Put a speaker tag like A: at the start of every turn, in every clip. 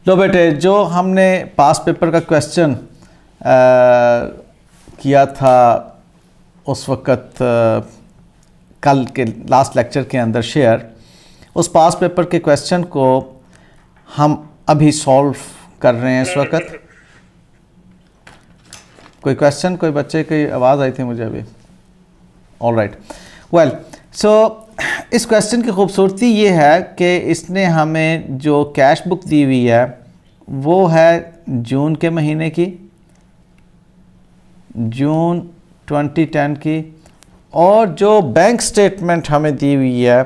A: लो बेटे, जो हमने पास पेपर का क्वेश्चन किया था उस वक़्त कल के लास्ट लेक्चर के अंदर शेयर, उस पास पेपर के क्वेश्चन को हम अभी सॉल्व कर रहे हैं इस वक्त। कोई क्वेश्चन, कोई बच्चे की आवाज़ आई थी मुझे अभी। ऑल राइट, वेल सो इस क्वेश्चन की खूबसूरती ये है कि इसने हमें जो कैश बुक दी हुई है वो है जून के महीने की, जून 2010 की, और जो बैंक स्टेटमेंट हमें दी हुई है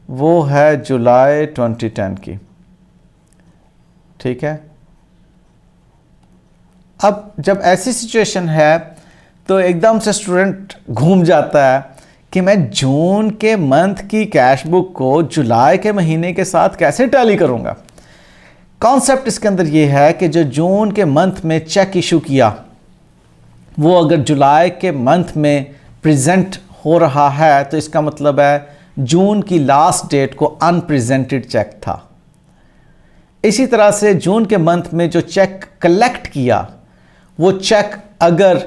A: वो है जुलाई 2010 की। ठीक है, अब जब ऐसी सिचुएशन है तो एकदम से स्टूडेंट घूम जाता है कि मैं जून के मंथ की कैश बुक को जुलाई के महीने के साथ कैसे टैली करूंगा। कॉन्सेप्ट इसके अंदर ये है कि जो जून के मंथ में चेक इशू किया वो अगर जुलाई के मंथ में प्रेजेंट हो रहा है तो इसका मतलब है जून की लास्ट डेट को अनप्रेजेंटेड चेक था। इसी तरह से जून के मंथ में जो चेक कलेक्ट किया वो चेक अगर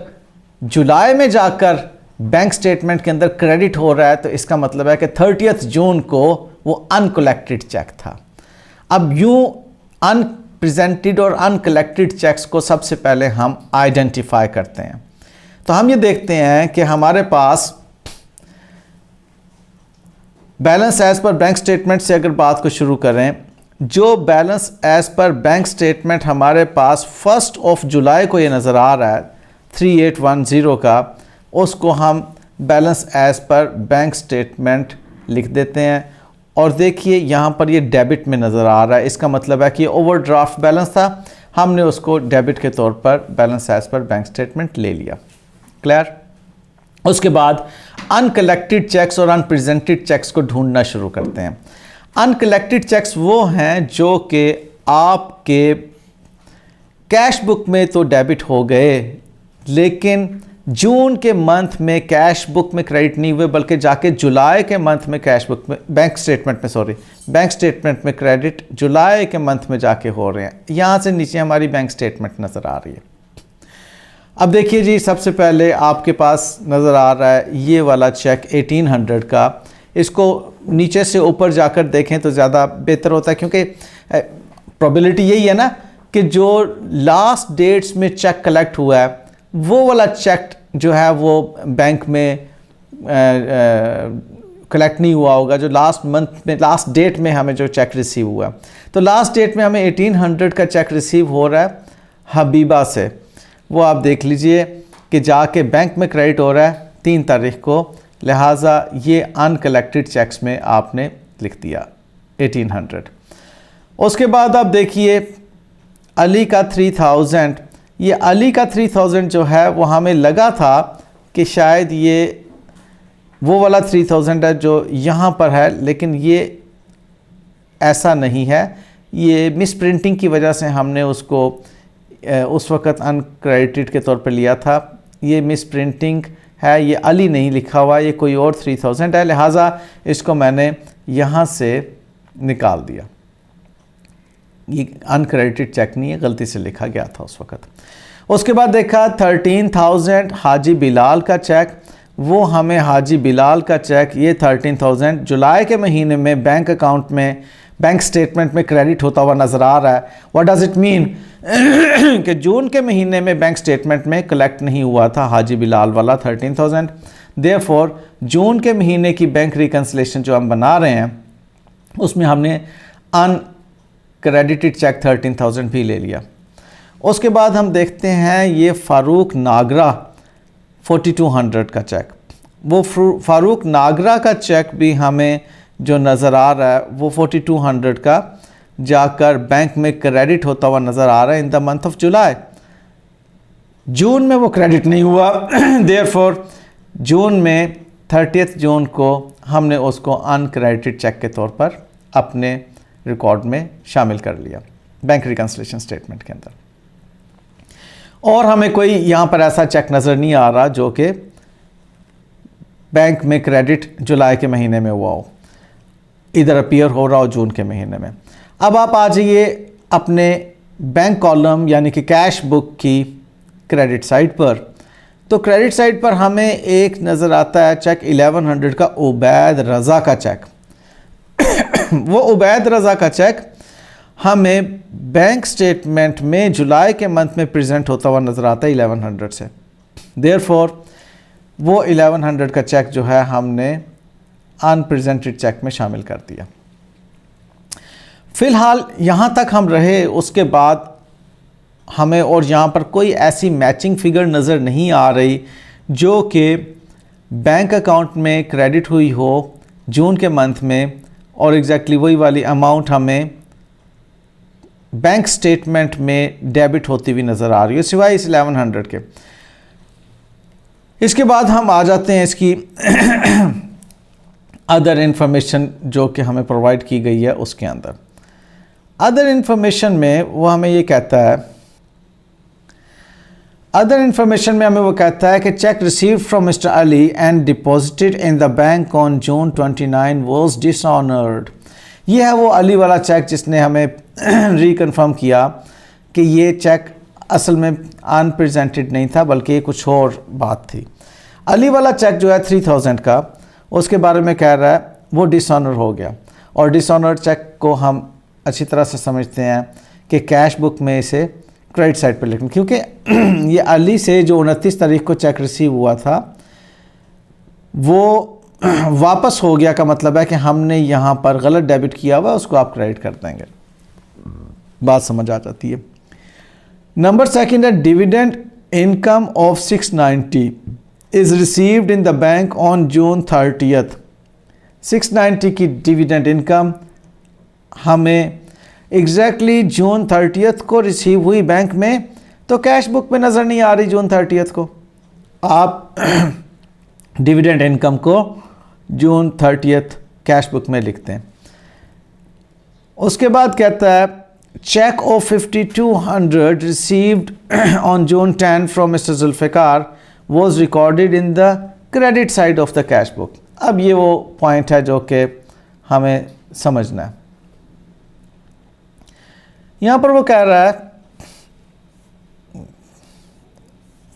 A: जुलाई में जाकर बैंक स्टेटमेंट के अंदर क्रेडिट हो रहा है तो इसका मतलब है कि 30 जून को वो अनकलेक्टेड चेक था। अब यूं अनप्रेजेंटेड और अनकलेक्टेड चेक्स को सबसे पहले हम आइडेंटिफाई करते हैं। तो हम ये देखते हैं कि हमारे पास balance as per bank statement से अगर बात को शुरू करें, जो balance as per bank statement हमारे पास 1 जुलाई को ये नज़र आ रहा है 3810 का, उसको हम balance as per bank statement लिख देते हैं। और देखिए यहाँ पर ये डेबिट में नज़र आ रहा है, इसका मतलब है कि ओवरड्राफ्ट बैलेंस था, हमने उसको डेबिट के तौर पर balance as per bank statement ले लिया। क्लियर? उसके बाद अनकलेक्टेड चेक्स और अनप्रेजेंटेड चेक्स को ढूंढना शुरू करते हैं। अनकलेक्टेड चेक्स वो हैं जो कि आपके कैश बुक में तो डेबिट हो गए लेकिन जून के मंथ में कैश बुक में क्रेडिट नहीं हुए, बल्कि जाके जुलाई के मंथ में कैश बुक में बैंक स्टेटमेंट में क्रेडिट जुलाई के मंथ में जाके हो रहे हैं। यहाँ से नीचे हमारी बैंक स्टेटमेंट नज़र आ रही है। अब देखिए जी, सबसे पहले आपके पास नज़र आ रहा है ये वाला चेक 1800 का। इसको नीचे से ऊपर जाकर देखें तो ज़्यादा बेहतर होता है, क्योंकि प्रोबेबिलिटी यही है ना कि जो लास्ट डेट्स में चेक कलेक्ट हुआ है वो वाला चेक जो है वो बैंक में कलेक्ट नहीं हुआ होगा, जो लास्ट मंथ में लास्ट डेट में हमें जो चेक रिसीव हुआ। तो लास्ट डेट में हमें 1800 का चेक रिसीव हो रहा है हबीबा से, वो आप देख लीजिए कि जाके बैंक में क्रेडिट हो रहा है 3 तारीख को, लिहाजा ये अनकलेक्टेड चेक्स में आपने लिख दिया 1800। उसके बाद आप देखिए अली का 3000, ये अली का 3000 जो है वो हमें लगा था कि शायद ये वो वाला 3000 है जो यहाँ पर है, लेकिन ये ऐसा नहीं है। ये मिस प्रिंटिंग की वजह से हमने उसको उस वक़्त अनक्रेडिटेड के तौर पर लिया था। ये मिस प्रिंटिंग है, ये अली नहीं लिखा हुआ, ये कोई और 3000 है, लिहाजा इसको मैंने यहाँ से निकाल दिया। ये अनक्रेडिटेड चेक नहीं है, गलती से लिखा गया था उस वक़्त। उसके बाद देखा 13000 हाजी बिलाल का चेक, वो हमें हाजी बिलाल का चेक ये 13000 जुलाई के महीने में बैंक अकाउंट में बैंक स्टेटमेंट में क्रेडिट होता हुआ नज़र आ रहा है। व्हाट डज़ इट मीन कि जून के महीने में बैंक स्टेटमेंट में कलेक्ट नहीं हुआ था हाजी बिलाल वाला 13000। देयरफॉर जून के महीने की बैंक रिकन्सिलेशन जो हम बना रहे हैं उसमें हमने अनक्रेडिटेड चेक 13000 भी ले लिया। उसके बाद हम देखते हैं ये फ़ारूक नागरा 4200 का चेक, वो फ़ारूक नागरा का चेक भी हमें जो नज़र आ रहा है वो 4200 का जाकर बैंक में क्रेडिट होता हुआ नज़र आ रहा है in the month of July. जून में वो क्रेडिट नहीं हुआ, देयरफॉर जून में 30 जून को हमने उसको अनक्रेडिटेड चेक के तौर पर अपने रिकॉर्ड में शामिल कर लिया बैंक रिकन्सिलेशन स्टेटमेंट के अंदर। और हमें कोई यहाँ पर ऐसा चेक नज़र नहीं आ रहा जो कि बैंक में क्रेडिट जुलाई के महीने में हुआ हो, इधर अपीयर हो रहा हो जून के महीने में। अब आप आ जाइए अपने बैंक कॉलम यानी कि कैश बुक की क्रेडिट साइड पर, तो क्रेडिट साइड पर हमें एक नज़र आता है चेक 1100 का उबैद रज़ा का चेक। वो उबैद रज़ा का चेक हमें बैंक स्टेटमेंट में जुलाई के मंथ में प्रेजेंट होता हुआ नज़र आता है 1100 से। देयरफॉर वो 1100 का चेक जो है हमने अनप्रेजेंटेड चेक में शामिल कर दिया। फ़िलहाल यहाँ तक हम रहे, उसके बाद हमें और यहाँ पर कोई ऐसी मैचिंग फ़िगर नज़र नहीं आ रही जो कि बैंक अकाउंट में क्रेडिट हुई हो जून के मंथ में और एग्जैक्टली वही वाली अमाउंट हमें बैंक स्टेटमेंट में डेबिट होती हुई नज़र आ रही है सिवाय इस 1100 के। इसके बाद हम आ जाते हैं इसकी अदर इंफॉर्मेशन जो कि हमें प्रोवाइड की गई है उसके अंदर। अदर इंफॉर्मेशन में वो हमें ये कहता है, अदर इंफॉर्मेशन में हमें वो कहता है कि check received from mister Ali and deposited in the bank on June 29 was dishonoured. ये है वो अली वाला चेक जिसने हमें रिकन्फर्म किया कि ये चेक असल में अनप्रेजेंटेड नहीं था बल्कि ये कुछ और बात थी। अली वाला चेक जो है 3000 का, उसके बारे में कह रहा है वो डिसऑनर हो गया। और डिसऑनर चेक को हम अच्छी तरह से समझते हैं कि कैश बुक में इसे क्रेडिट साइड पर लिखना, क्योंकि ये अली से जो 29 तारीख को चेक रिसीव हुआ था वो वापस हो गया का मतलब है कि हमने यहाँ पर गलत डेबिट किया हुआ, उसको आप क्रेडिट कर देंगे। बात समझ आ जाती है। नंबर सेकंड है dividend income of 690 is received in the bank on June 30th। 690 की डिविडेंड इनकम हमें एग्जैक्टली जून 30th को रिसीव हुई बैंक में, तो कैश बुक में नज़र नहीं आ रही जून 30th को। आप डिविडेंड इनकम को जून 30th कैश बुक में लिखते हैं। उसके बाद कहता है cheque of 5200 received on June 10 from mister Zulfiqar was recorded in the credit side of the cash book. अब ये वो पॉइंट है जो कि हमें समझना है। यहाँ पर वो कह रहा है,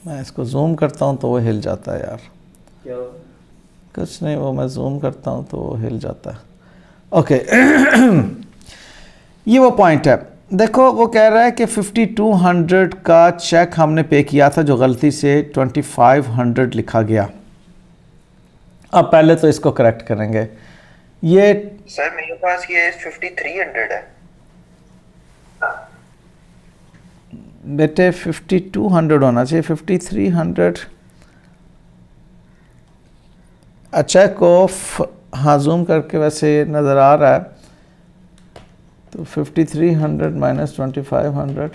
A: मैं इसको जूम करता हूँ तो वो हिल जाता है यार,
B: क्या
A: कुछ नहीं, वो मैं जूम करता हूँ तो वो हिल जाता है। ओके ये वो पॉइंट है। देखो वो कह रहा है कि 5200 का चेक हमने पे किया था जो गलती से 2500 लिखा गया। अब पहले तो इसको करेक्ट करेंगे। ये
B: सर मेरे पास ये 5300 है।
A: बेटे 5200 होना चाहिए, 5300। अच्छा को हाँ जूम करके वैसे नज़र आ रहा है, तो 5300 माइनस 2500।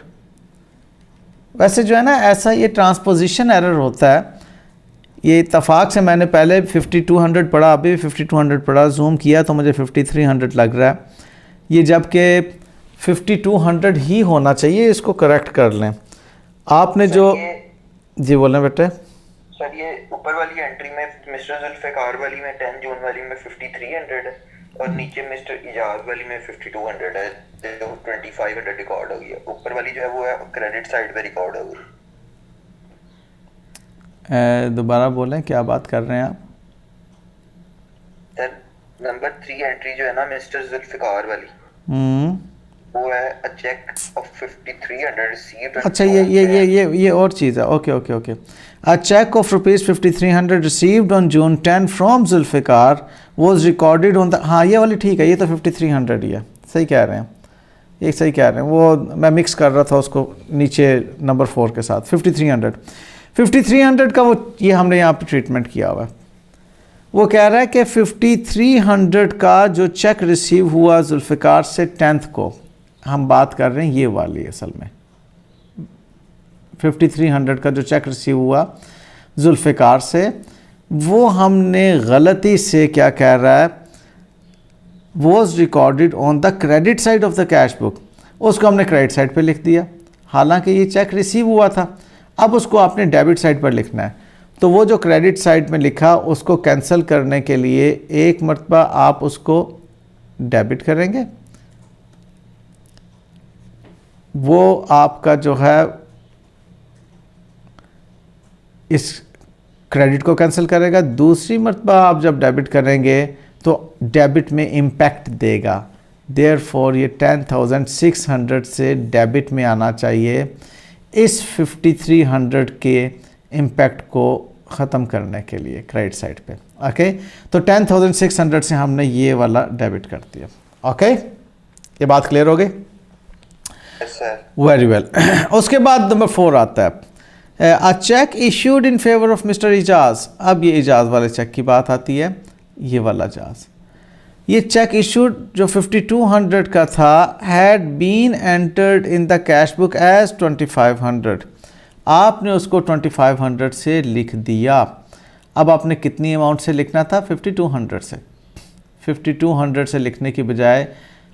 A: वैसे जो है ना ऐसा ये ट्रांसपोजिशन एरर होता है। ये इत्तफाक से मैंने पहले 5200 पढ़ा, अभी भी 5200 पढ़ा, जूम किया तो मुझे 5300 लग रहा है। ये जबकि 5200 ही होना चाहिए, इसको करेक्ट कर लें। आपने जो जी बोलें बेटे।
B: सर ये ऊपर वाली एंट्री में मिस्टर जुल्फ़िकार वाली में 10 जून वाली में 5300 है और नीचे मिस्टर इजाज वाली में 5200 है, जो 2500 रिकॉर्ड हो गया। ऊपर वाली जो है वो है क्रेडिट साइड पे रिकॉर्ड हो गई।
A: दोबारा बोलें, क्या बात कर रहे हैं आप?
B: सर नंबर 3 एंट्री जो है ना मिस्टर जुल्फ़िकार वाली, वो है अ चेक ऑफ 5300 रिसीव्ड।
A: अच्छा ये और चीज़ है। Okay okay okay. A cheque of ₹5300 received on June 10 from Zulfiqar was recorded on the, हाँ ये वाली ठीक है, ये तो 5300 ही है। सही कह रहे हैं, ये सही कह रहे हैं। वो मैं मिक्स कर रहा था उसको नीचे नंबर 4 के साथ। 5300 का वो ये हमने यहाँ पे ट्रीटमेंट किया हुआ है। वो कह रहा है कि 5300 का जो चेक रिसीव हुआ जुल्फ़िकार से 10th को, हम बात कर रहे हैं ये वाली असल में 5300 का जो चेक रिसीव हुआ जुल्फ़िकार से, वो हमने गलती से क्या कह रहा है was recorded on the credit side of the cash book, उसको हमने क्रेडिट साइड पे लिख दिया, हालांकि ये चेक रिसीव हुआ था। अब उसको आपने डेबिट साइड पर लिखना है, तो वो जो क्रेडिट साइड में लिखा उसको कैंसिल करने के लिए एक मरतबा आप उसको डेबिट करेंगे, वो आपका जो है इस क्रेडिट को कैंसिल करेगा। दूसरी मरतबा आप जब डेबिट करेंगे तो डेबिट में इम्पैक्ट देगा। देयरफॉर ये 10,600 से डेबिट में आना चाहिए इस 5,300 के इम्पैक्ट को ख़त्म करने के लिए क्रेडिट साइड पे। ओके, तो 10,600 से हमने ये वाला डेबिट कर दिया। ओके, ये बात क्लियर हो गई? Very well. उसके बाद नंबर 4 आता है a cheque issued in favour of mister Ijaz. अब ये इजाज़ वाले चेक की बात आती है, ये वाला इजाज़। ये चेक इशूड जो 5,200 का था had been entered in the cash book as 2,500। आपने उसको 2,500 से लिख दिया। अब आपने कितनी अमाउंट से लिखना था? 5,200 से। 5,200 से लिखने की बजाय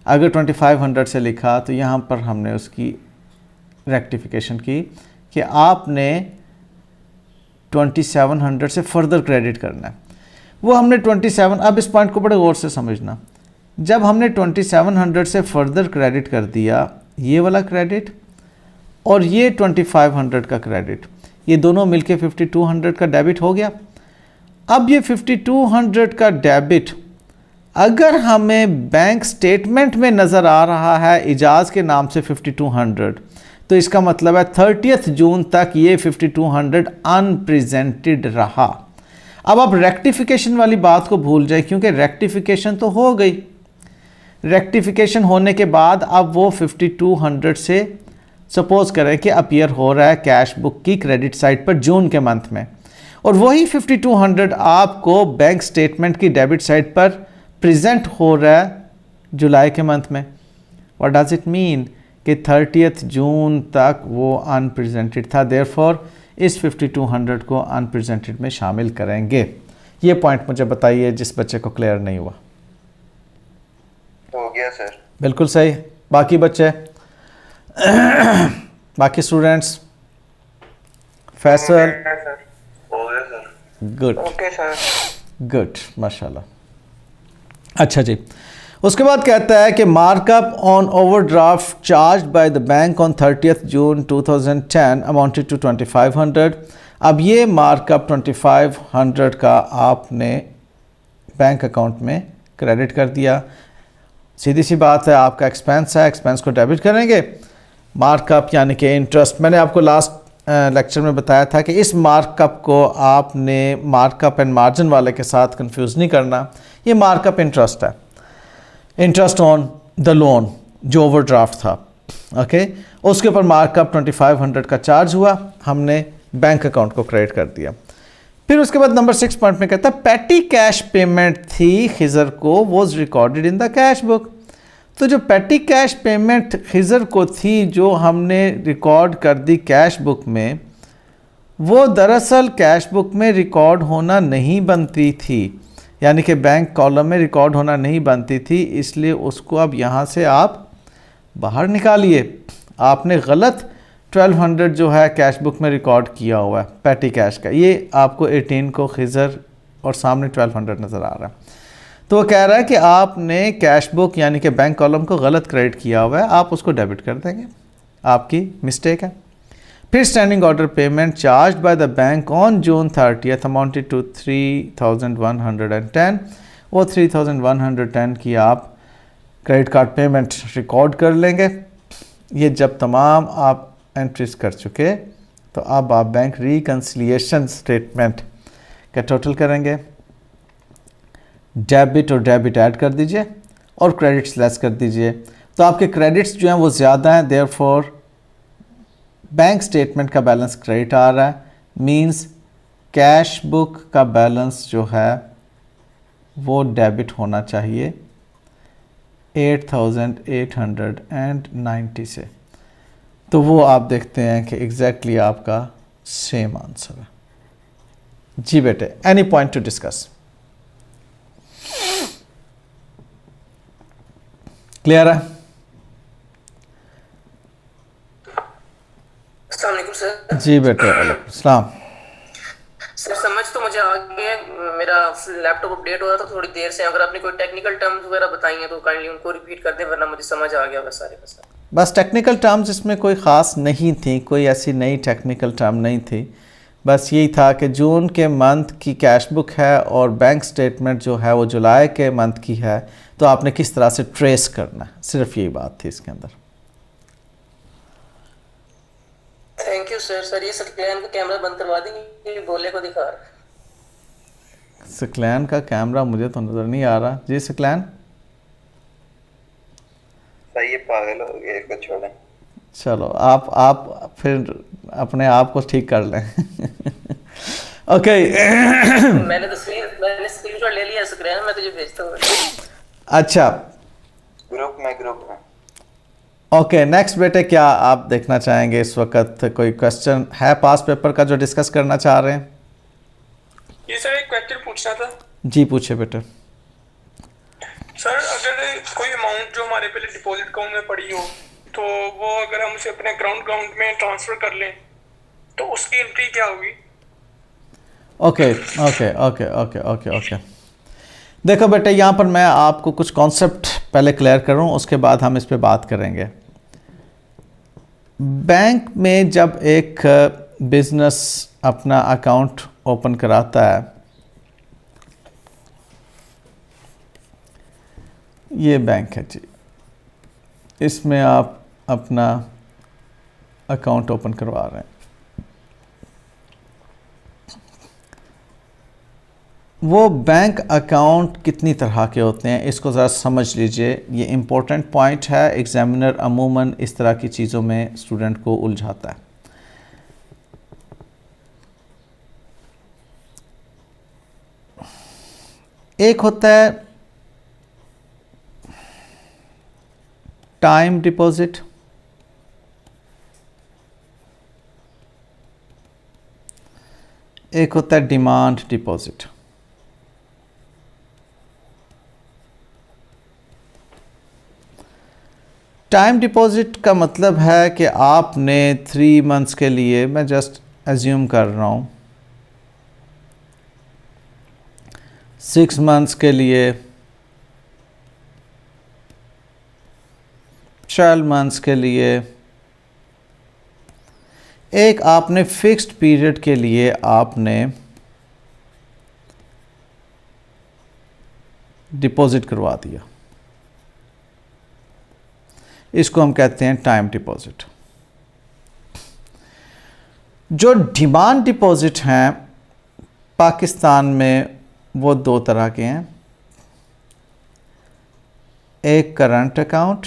A: अगर 2,500 से लिखा तो यहाँ पर हमने उसकी रेक्टिफिकेशन की कि आपने 2,700 से फर्दर क्रेडिट करना है। वो हमने 27, अब इस पॉइंट को बड़े गौर से समझना, जब हमने 2,700 से फर्दर क्रेडिट कर दिया, ये वाला क्रेडिट और ये 2,500 का क्रेडिट, ये दोनों मिलके 5,200 का डेबिट हो गया। अब ये 5,200 का डेबिट अगर हमें बैंक स्टेटमेंट में नज़र आ रहा है इजाज़ के नाम से 5,200, तो इसका मतलब है 30 जून तक ये 5,200 अनप्रेजेंटेड रहा। अब आप रेक्टिफिकेशन वाली बात को भूल जाए, क्योंकि रेक्टिफिकेशन तो हो गई। रेक्टिफिकेशन होने के बाद अब वो 5,200 से सपोज करें कि अपीयर हो रहा है कैश बुक की क्रेडिट साइड पर जून के मंथ में, और वही 5,200 आपको बैंक स्टेटमेंट की डेबिट साइड पर प्रेजेंट हो रहा है जुलाई के मंथ में। व्हाट डज इट मीन कि 30 जून तक वो अनप्रेजेंटेड था, देयरफॉर इस 5,200 को अनप्रेजेंटेड में शामिल करेंगे। ये पॉइंट मुझे बताइए जिस बच्चे को क्लियर नहीं हुआ।
B: हो गया सर।
A: बिल्कुल सही। बाकी बच्चे बाकी स्टूडेंट्स? फैसल?
B: हो गया sir.
A: Good.
B: Okay sir.
A: Good, माशाल्लाह। अच्छा जी, उसके बाद कहता है कि markup on overdraft charged by the bank on 30 June 2010 amounted to 2,500। अब ये मार्कअप 2,500 का आपने बैंक अकाउंट में क्रेडिट कर दिया। सीधी सी बात है, आपका एक्सपेंस है, एक्सपेंस को डेबिट करेंगे। मार्कअप यानी कि इंटरेस्ट, मैंने आपको लास्ट लेक्चर में बताया था कि इस मार्कअप को आपने मार्कअप एंड मार्जिन वाले के साथ कंफ्यूज नहीं करना। ये मार्कअप इंटरेस्ट है, इंटरेस्ट ऑन द लोन जो ओवरड्राफ्ट था। ओके, उसके ऊपर मार्कअप 2,500 का चार्ज हुआ, हमने बैंक अकाउंट को क्रेडिट कर दिया। फिर उसके बाद नंबर 6 पॉइंट में कहता है पैटी कैश पेमेंट थी खिजर को was recorded in the cash book. तो जो पैटी कैश पेमेंट खिजर को थी जो हमने रिकॉर्ड कर दी कैश बुक में, वो दरअसल कैश बुक में रिकॉर्ड होना नहीं बनती थी, यानी कि बैंक कॉलम में रिकॉर्ड होना नहीं बनती थी, इसलिए उसको अब यहाँ से आप बाहर निकालिए। आपने गलत 1,200 जो है कैश बुक में रिकॉर्ड किया हुआ है पैटी कैश का, ये आपको 18 को खिजर और सामने 1,200 नज़र आ रहा है। तो वो कह रहा है कि आपने कैश बुक यानी कि बैंक कॉलम को गलत क्रेडिट किया हुआ है, आप उसको डेबिट कर देंगे, आपकी मिस्टेक है। फिर standing order payment charge by the bank on June 30 amounted to 3,110। वो 3,110 की आप क्रेडिट कार्ड पेमेंट रिकॉर्ड कर लेंगे। ये जब तमाम आप एंट्रीज कर चुके तो अब आप बैंक रिकन्सिलिएशन स्टेटमेंट का टोटल करेंगे, डेबिट और डेबिट ऐड कर दीजिए और क्रेडिट्स लेस कर दीजिए। तो आपके क्रेडिट्स जो हैं वो ज़्यादा हैं, देयरफॉर बैंक स्टेटमेंट का बैलेंस क्रेडिट आ रहा है, मींस कैश बुक का बैलेंस जो है वो डेबिट होना चाहिए 8,890 से। तो वो आप देखते हैं कि एग्जैक्टली आपका सेम आंसर है। जी बेटे, any point two discuss? Clear है?
C: अस्सलाम वालेकुम सर।
A: जी बेटे, वालेकुम सलाम।
C: सर समझ तो मुझे आ गया, मेरा लैपटॉप अपडेट हो रहा था थोड़ी देर से। अगर आपने कोई टेक्निकल टर्म्स वगैरह बताई हैं तो काइंडली उनको रिपीट कर दें, वरना मुझे समझ आ गया होगा सारे का सारा।
A: बस टेक्निकल टर्म्स इसमें कोई ख़ास नहीं थी, कोई ऐसी नई टेक्निकल टर्म नहीं थी। बस यही था कि जून के मंथ की कैश बुक है और बैंक स्टेटमेंट जो है वो जुलाई के मंथ की है, तो आपने किस तरह से ट्रेस करना है, सिर्फ यही बात थी इसके अंदर।
C: Thank you sir. सर ये सक्लैन का कैमरा बंद करवा देंगे, ये गोले को दिखा रहा है।
A: सक्लैन का कैमरा मुझे तो नज़र नहीं आ रहा जी। सक्लैन
B: सही है, पागल हो गए, इसको छोड़ें।
A: चलो आप फिर अपने आप को ठीक कर लें। ओके।
C: मैंने स्क्रीनशॉट ले लिया सक्लैन, मैं तुझे भेजता हूँ।
A: अच्छा,
B: ग्रुप में
A: ओके नेक्स्ट बेटे, क्या आप देखना चाहेंगे इस वक्त? कोई क्वेश्चन है पास पेपर का जो डिस्कस करना चाह रहे हैं?
D: ये सर एक क्वेश्चन पूछना था।
A: जी पूछे बेटे।
D: सर अगर कोई अमाउंट जो हमारे पहले डिपॉजिट अकाउंट में पड़ी हो, तो वो अगर हम उसे अपने ग्राउंड अकाउंट में ट्रांसफर कर लें तो उसकी एंट्री क्या होगी?
A: Okay okay okay okay okay okay देखो बेटे, यहाँ पर मैं आपको कुछ कॉन्सेप्ट पहले क्लियर करूँ, उसके बाद हम इस पे बात करेंगे। बैंक में जब एक बिजनेस अपना अकाउंट ओपन कराता है, ये बैंक है जी, इसमें आप अपना अकाउंट ओपन करवा रहे हैं। वो बैंक अकाउंट कितनी तरह के होते हैं इसको ज़रा समझ लीजिए, ये इम्पोर्टेंट पॉइंट है। एग्जामिनर अमूमन इस तरह की चीज़ों में स्टूडेंट को उलझाता है। एक होता है टाइम डिपॉजिट, एक होता है डिमांड डिपॉजिट। टाइम डिपॉजिट का मतलब है कि आपने 3 मंथ्स के लिए, मैं जस्ट एज्यूम कर रहा हूँ, 6 मंथ्स के लिए, 12 मंथ्स के लिए, एक आपने फिक्स्ड पीरियड के लिए आपने डिपॉजिट करवा दिया, इसको हम कहते हैं टाइम डिपॉजिट। जो डिमांड डिपॉजिट हैं पाकिस्तान में वो 2 तरह के हैं, एक करंट अकाउंट,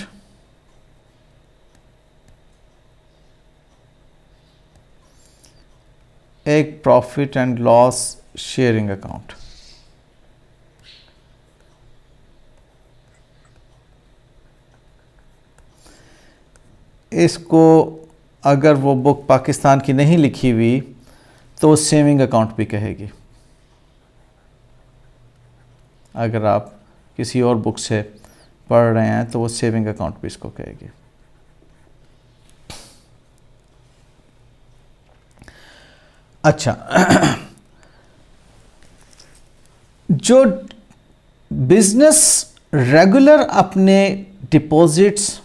A: एक profit and loss sharing account. इसको अगर वो बुक पाकिस्तान की नहीं लिखी हुई तो सेविंग अकाउंट भी कहेगी। अगर आप किसी और बुक से पढ़ रहे हैं तो वो सेविंग अकाउंट भी इसको कहेगी। अच्छा, जो बिजनेस रेगुलर अपने डिपॉजिट्स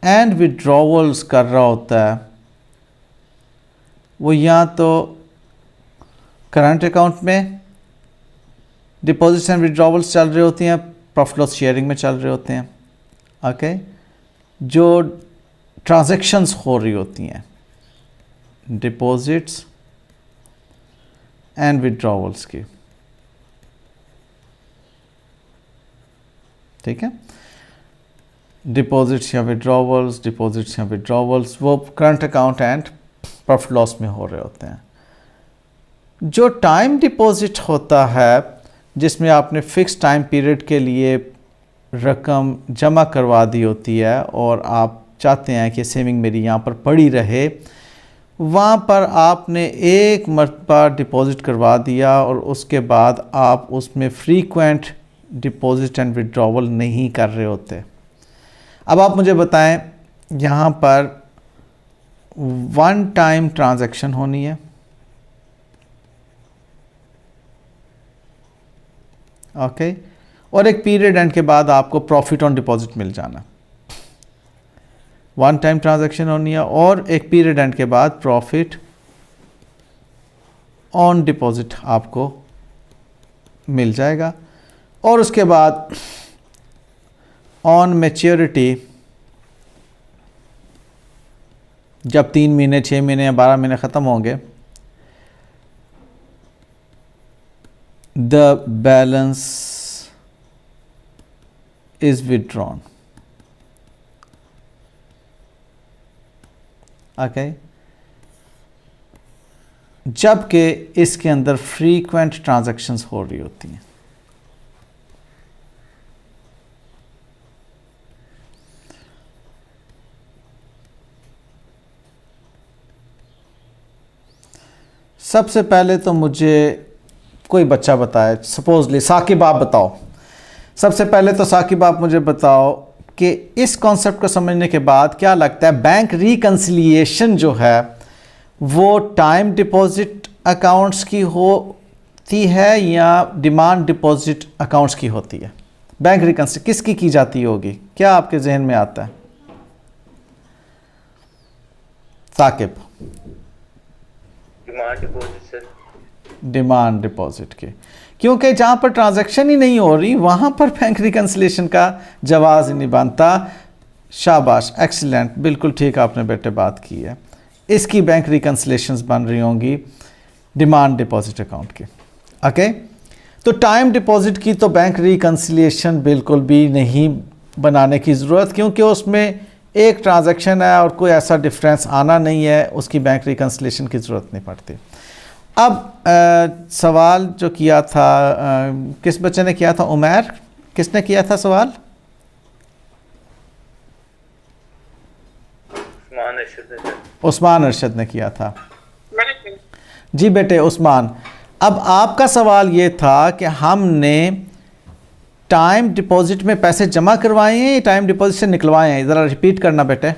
A: एंड विड्रॉवल्स कर रहा होता है, वो या तो करंट अकाउंट में डिपॉजिट्स एंड विड्रॉवल्स चल रहे होती हैं, प्रॉफिट लॉस शेयरिंग में चल रहे होते हैं। ओके, जो ट्रांजैक्शंस हो रही होती हैं डिपॉजिट्स एंड विड्रॉवल्स की, ठीक है, डिपॉजिट्स या विड्रॉवल्स वो current account and profit loss में हो रहे होते हैं। जो टाइम डिपॉजिट होता है जिसमें आपने फिक्स टाइम पीरियड के लिए रकम जमा करवा दी होती है और आप चाहते हैं कि सेविंग मेरी यहाँ पर पड़ी रहे, वहाँ पर आपने एक मरतबा डिपॉजिट करवा दिया और उसके बाद आप उसमें फ्रीक्वेंट डिपॉजिट एंड विड्रॉवल नहीं कर रहे होते। अब आप मुझे बताएं, यहाँ पर 1 टाइम ट्रांजैक्शन होनी है, ओके, और एक पीरियड एंड के बाद आपको प्रॉफिट ऑन डिपॉजिट मिल जाना। वन टाइम ट्रांजैक्शन होनी है, और एक पीरियड एंड के बाद प्रॉफिट ऑन डिपॉजिट आपको मिल जाएगा। और उसके बाद ऑन मैच्योरिटी, जब 3 महीने 6 महीने या 12 महीने ख़त्म होंगे, the balance is withdrawn. Okay, जबकि इसके अंदर फ्रीक्वेंट ट्रांजैक्शंस हो रही होती हैं। सबसे पहले तो मुझे कोई बच्चा बताए, सपोजली साकिब आप बताओ, सबसे पहले तो साकिब आप मुझे बताओ कि इस कॉन्सेप्ट को समझने के बाद क्या लगता है बैंक रिकंसिलिएशन जो है वो टाइम डिपॉजिट अकाउंट्स की होती है या डिमांड डिपॉजिट अकाउंट्स की होती है? बैंक रिकंसिलिएशन किसकी की जाती होगी, क्या आपके जहन में आता है Saqib?
B: Demand deposit sir.
A: Demand deposit के, क्योंकि जहाँ पर ट्रांजैक्शन ही नहीं हो रही वहाँ पर बैंक रिकंसिलिएशन का जवाज़ ही नहीं बनता। शाबाश, एक्सीलेंट, बिल्कुल ठीक आपने बेटे बात की है। इसकी बैंक रिकंसिलिएशंस बन रही होंगी डिमांड डिपॉजिट अकाउंट की। ओके, तो टाइम डिपॉजिट की तो बैंक रिकंसिलिएशन बिल्कुल भी नहीं बनाने की ज़रूरत, क्योंकि उसमें एक ट्रांजैक्शन है और कोई ऐसा डिफरेंस आना नहीं है, उसकी बैंक रिकंसिलिएशन की ज़रूरत नहीं पड़ती। अब सवाल जो किया था किस बच्चे ने किया था? उमैर, किसने किया था सवाल? उस्मान अरशद ने किया था। जी बेटे उस्मान, अब आपका सवाल ये था कि हमने टाइम डिपॉजिट में पैसे जमा करवाए हैं या टाइम डिपॉजिट से निकलवाए हैं? ज़रा रिपीट करना बेटे।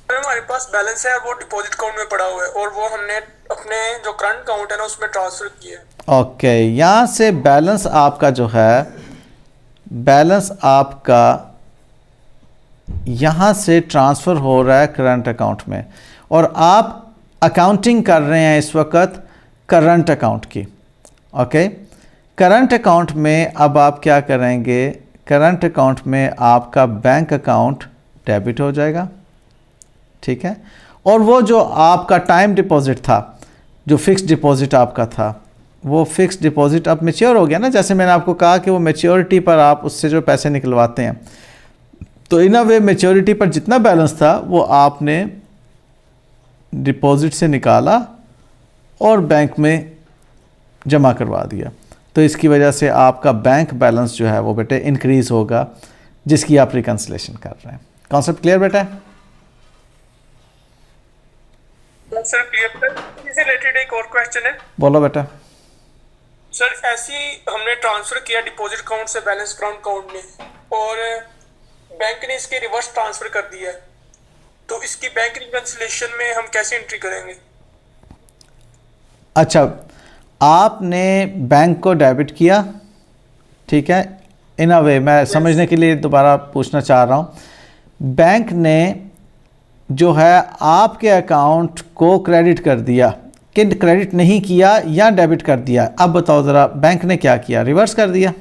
D: हमारे पास बैलेंस है वो डिपॉजिट अकाउंट में पड़ा हुआ है और वो हमने अपने जो करंट अकाउंट है ना उसमें ट्रांसफर किया है।
A: ओके, यहाँ से बैलेंस आपका जो है, बैलेंस आपका यहाँ से ट्रांसफ़र हो रहा है करंट अकाउंट में, और आप अकाउंटिंग कर रहे हैं इस वक्त करंट अकाउंट की। ओके, करंट अकाउंट में अब आप क्या करेंगे? करंट अकाउंट में आपका बैंक अकाउंट डेबिट हो जाएगा, ठीक है, और वो जो आपका टाइम डिपॉजिट था, जो फिक्स डिपॉजिट आपका था, वो फिक्स डिपॉजिट अब मैच्योर हो गया ना। जैसे मैंने आपको कहा कि वो मैच्योरिटी पर आप उससे जो पैसे निकलवाते हैं, तो इन अ वे मैच्योरिटी पर जितना बैलेंस था वो आपने डिपॉजिट से निकाला और बैंक में जमा करवा दिया। तो इसकी वजह से आपका बैंक बैलेंस जो है वो बेटे इंक्रीज़ होगा, जिसकी आप रिकंसिलिएशन कर रहे हैं। कॉन्सेप्ट क्लियर बेटा?
D: Sir clear sir. इससे रिलेटेड एक और क्वेश्चन है।
A: बोलो बेटा।
D: सर ऐसे ही हमने ट्रांसफर किया डिपॉजिट अकाउंट से बैलेंस करंट अकाउंट में और बैंक ने इसके रिवर्स ट्रांसफर कर दिया, तो इसकी बैंक रिकंसिलिएशन में हम कैसे एंट्री करेंगे?
A: अच्छा, आपने बैंक को डेबिट किया, ठीक है, इन अ वे मैं समझने के लिए दोबारा पूछना चाह रहा हूँ, बैंक ने जो है आपके अकाउंट को क्रेडिट कर दिया कि क्रेडिट नहीं किया या डेबिट कर दिया? अब बताओ ज़रा, बैंक ने क्या किया? रिवर्स कर दिया।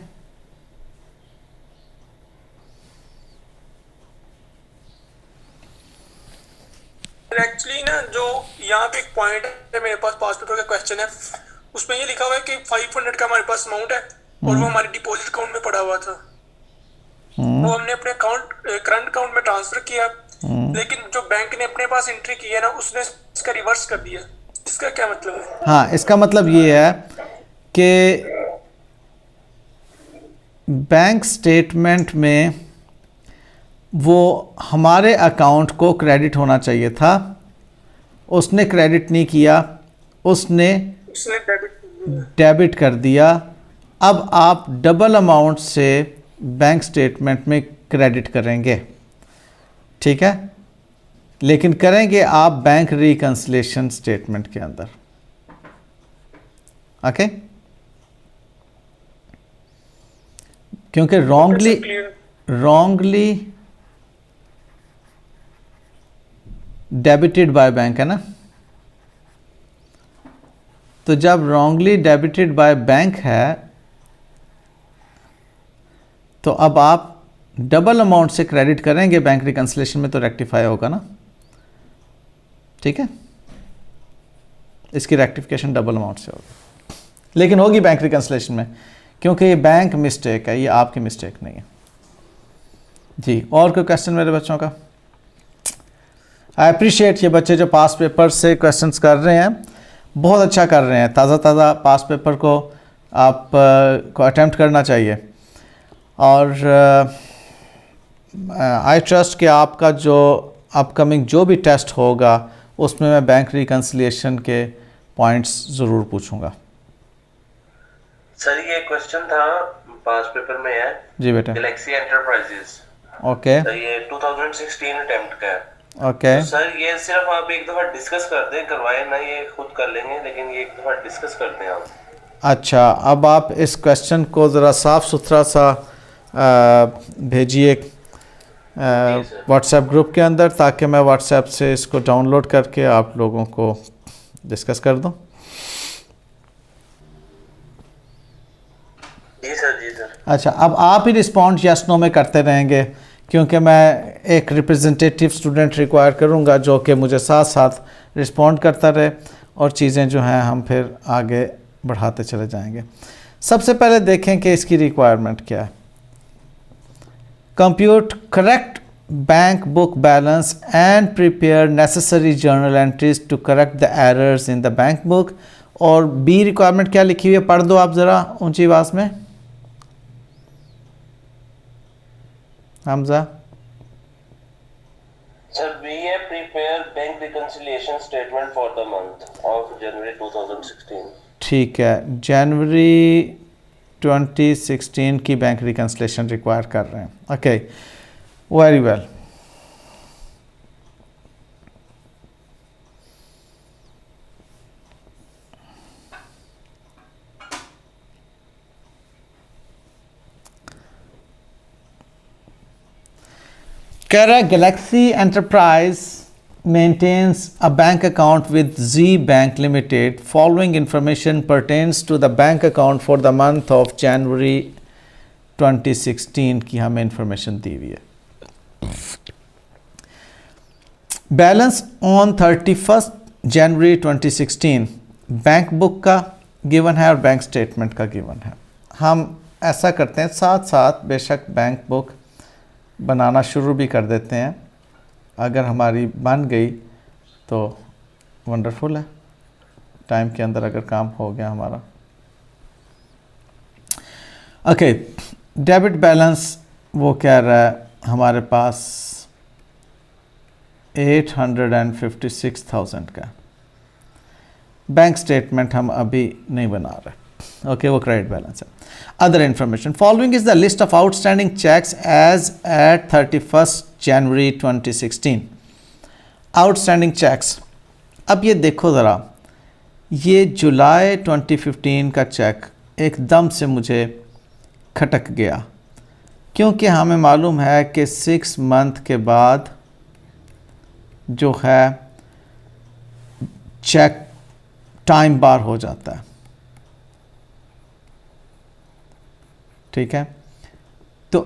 D: एक्चुअली ना जो यहाँ पे एक पॉइंट है मेरे पास, पास पेपर का क्वेश्चन है, उसमें ये लिखा हुआ है कि 500 का हमारे पास अमाउंट है और वो हमारे डिपॉजिट अकाउंट में पड़ा हुआ था, वो हमने अपने अकाउंट करंट अकाउंट में ट्रांसफर किया, लेकिन जो बैंक ने अपने पास एंट्री की है ना उसने इसका रिवर्स कर दिया। इसका क्या मतलब है?
A: हाँ, इसका मतलब ये है कि बैंक स्टेटमेंट में वो हमारे अकाउंट को क्रेडिट होना चाहिए था, उसने क्रेडिट नहीं किया, उसने डेबिट कर दिया। अब आप डबल अमाउंट से बैंक स्टेटमेंट में क्रेडिट करेंगे, ठीक है, लेकिन करेंगे आप बैंक रिकंसिलिएशन स्टेटमेंट के अंदर। ओके, क्योंकि wrongly डेबिटेड बाय बैंक है ना, तो जब wrongly डेबिटेड बाय बैंक है तो अब आप डबल अमाउंट से क्रेडिट करेंगे बैंक रिकंसिलेशन में तो रेक्टिफाई होगा ना, ठीक है। इसकी रेक्टिफिकेशन डबल अमाउंट से होगी, लेकिन होगी बैंक रिकंसिलेशन में, क्योंकि ये बैंक मिस्टेक है, ये आपकी मिस्टेक नहीं है जी। और कोई क्वेश्चन मेरे बच्चों का? आई अप्रिशिएट ये बच्चे जो पास पेपर से क्वेश्चंस कर रहे हैं, बहुत अच्छा कर रहे हैं। ताज़ा पास पेपर को आप को अटेम्प्ट करना चाहिए, और आई ट्रस्ट कि आपका जो अपकमिंग जो भी टेस्ट होगा उसमें मैं बैंक रिकंसिलिएशन के पॉइंट्स ज़रूर पूछूंगा।
E: सर ये क्वेश्चन था पास पेपर में है
A: जी बेटा।
E: गैलेक्सी एंटरप्राइजेस,
A: ओके
E: तो ये 2016 अटेम्प्ट का है।
A: ओके
E: तो सर ये सिर्फ आप एक दफ़ा डिस्कस कर दें, करवाए ना, ये खुद कर लेंगे, लेकिन ये एक दफ़ा डिस्कस कर दें आप।
A: अच्छा, अब आप इस क्वेश्चन को ज़रा साफ़ सुथरा सा भेजिए व्हाट्सएप ग्रुप के अंदर, ताकि मैं व्हाट्सएप से इसको डाउनलोड करके आप लोगों को डिस्कस कर दूं।
E: जी सर, जी सर।
A: अच्छा, अब आप ही रिस्पॉन्ड यस नो में करते रहेंगे, क्योंकि मैं एक रिप्रेजेंटेटिव स्टूडेंट रिक्वायर करूंगा जो कि मुझे साथ साथ रिस्पॉन्ड करता रहे, और चीज़ें जो हैं हम फिर आगे बढ़ाते चले जाएंगे। सबसे पहले देखें कि इसकी रिक्वायरमेंट क्या है। Compute correct bank book balance and prepare necessary journal entries to correct the errors in the bank book. और बी रिक्वायरमेंट क्या लिखी हुई है, पढ़ दो आप ज़रा ऊंची आवाज़ में। हमजा
E: सर बी है prepare bank reconciliation statement for the month of January 2016।
A: ठीक है, जनवरी 2016 की बैंक रिकंसिलिएशन रिक्वायर कर रहे हैं। Okay, very well. कह रहा है Galaxy enterprise maintains a bank account with Z Bank Limited. Following information pertains to the bank account for the month of January 2016 की हमें इंफॉर्मेशन दी हुई है। Balance on 31 January 2016 bank book का given है और बैंक स्टेटमेंट का given है। हम ऐसा करते हैं, साथ साथ बेशक बैंक बुक बनाना शुरू भी कर देते हैं, अगर हमारी बन गई तो वंडरफुल है, टाइम के अंदर अगर काम हो गया हमारा। ओके, डेबिट बैलेंस वो कह रहा है हमारे पास 856,000 का। बैंक स्टेटमेंट हम अभी नहीं बना रहे। ओके, वो क्रेडिट बैलेंस है। Other information, following is the list of outstanding cheques as at 31 January 2016। Outstanding cheques, अब ये देखो ज़रा, ये जुलाई 2015 का चेक एकदम से मुझे खटक गया, क्योंकि हमें मालूम है कि 6 मंथ के बाद जो है चेक टाइम बार हो जाता है। ठीक है, तो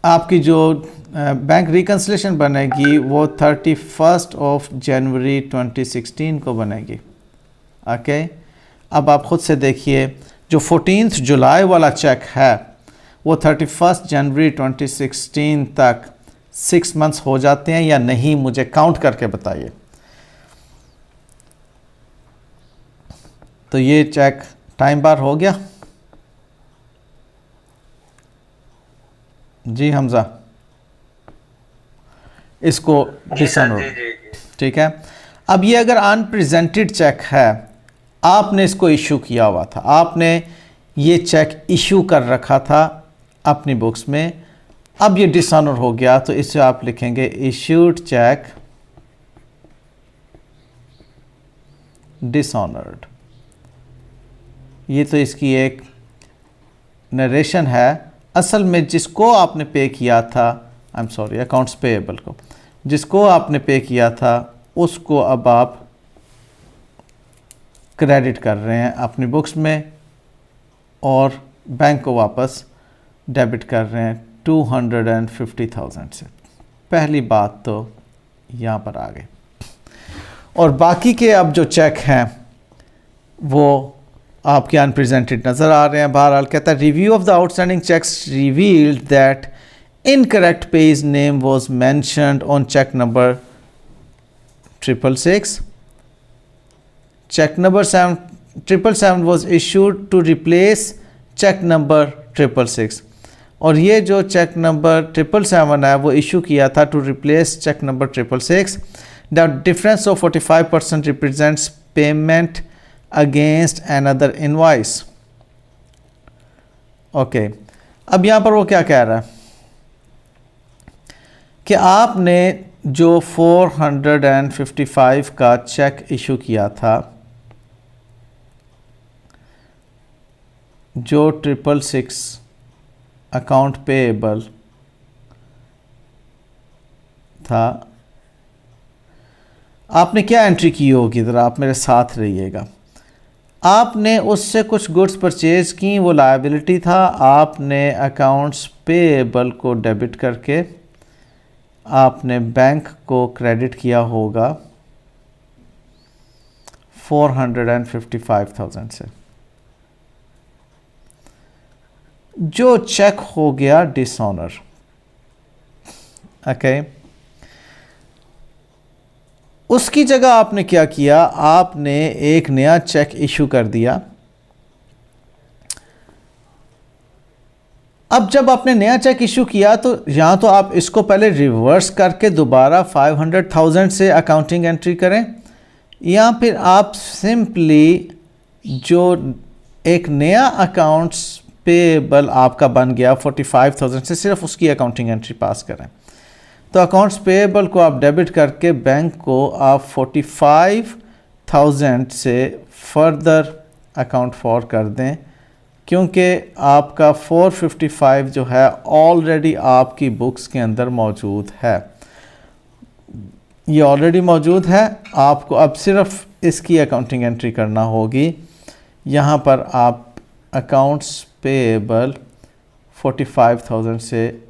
A: आपकी जो बैंक रिकंसिलिएशन बनेगी वो 31 जनवरी 2016 को बनेगी। ओके, अब आप ख़ुद से देखिए, जो 14 जुलाई वाला चेक है वो 31 जनवरी 2016 तक 6 मंथ्स हो जाते हैं या नहीं, मुझे काउंट करके बताइए। तो ये चेक टाइम बार हो गया जी हमजा, इसको डिसन, ठीक है। अब ये अगर अनप्रेजेंटेड चेक है, आपने इसको इशू किया हुआ था, आपने ये चेक इशू कर रखा था अपनी बुक्स में, अब ये डिसऑनर हो गया, तो इसे आप लिखेंगे इशूड चेक डिसऑनर्ड। ये तो इसकी एक नरेशन है, असल में जिसको आपने पे किया था, I am sorry, accounts payable को जिसको आपने पे किया था उसको अब आप क्रेडिट कर रहे हैं अपनी बुक्स में और बैंक को वापस डेबिट कर रहे हैं 250,000 से। पहली बात तो यहाँ पर आ गई। और बाकी के अब जो चेक हैं वो आपके अनप्रेजेंटेड नज़र आ रहे हैं। बहरहाल कहता है review of the outstanding cheques revealed that incorrect page name was mentioned on cheque number 666। Cheque number 777 was issued to replace cheque number 666 और ये जो चेक नंबर 777 है वो इशू किया था to replace cheque number 666। The difference of 45% represents payment against another invoice. Okay, अब यहाँ पर वो क्या कह रहा है कि आपने जो 455 का चेक इशू किया था, जो 666 अकाउंट पेएबल था, आपने क्या एंट्री की होगी, ज़रा आप मेरे साथ रहिएगा। आपने उससे कुछ गुड्स परचेज की, वो लायबिलिटी था, आपने अकाउंट्स पेएबल को डेबिट करके आपने बैंक को क्रेडिट किया होगा 455,000 से। जो चेक हो गया डिसऑनर। ओके, उसकी जगह आपने क्या किया, आपने एक नया चेक इशू कर दिया। अब जब आपने नया चेक इशू किया तो यहाँ तो आप इसको पहले रिवर्स करके दोबारा 500,000 से अकाउंटिंग एंट्री करें, या फिर आप सिंपली जो एक नया अकाउंट्स पेएबल आपका बन गया 45,000 से, सिर्फ उसकी अकाउंटिंग एंट्री पास करें। तो अकाउंट्स पेएबल को आप डेबिट करके बैंक को आप 45,000 से फर्दर अकाउंट फॉर कर दें, क्योंकि आपका 455 जो है ऑलरेडी आपकी बुक्स के अंदर मौजूद है। ये ऑलरेडी मौजूद है, आपको अब सिर्फ इसकी अकाउंटिंग एंट्री करना होगी। यहाँ पर आप अकाउंट्स पेएबल 45,000 से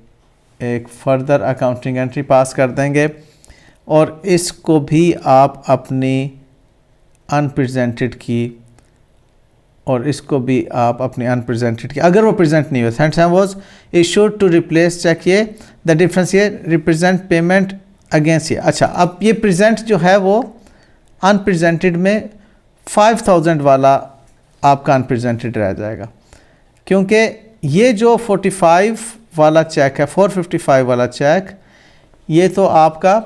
A: एक फर्दर अकाउंटिंग एंट्री पास कर देंगे और इसको भी आप अपनी अनप्रेजेंटेड की और इसको भी आप अपनी अनप्रेजेंटेड की, अगर वो प्रेजेंट नहीं हुआ, send same was issued to replace cheque, ये द डिफरेंस ये रिप्रेजेंट पेमेंट अगेंस्ट ये। अच्छा, अब ये प्रेजेंट जो है वो अनप्रेजेंटेड में 5,000 वाला आपका अनप्रेजेंटेड रह जाएगा, क्योंकि ये जो 45 वाला चेक है, 455 वाला चेक, ये तो आपका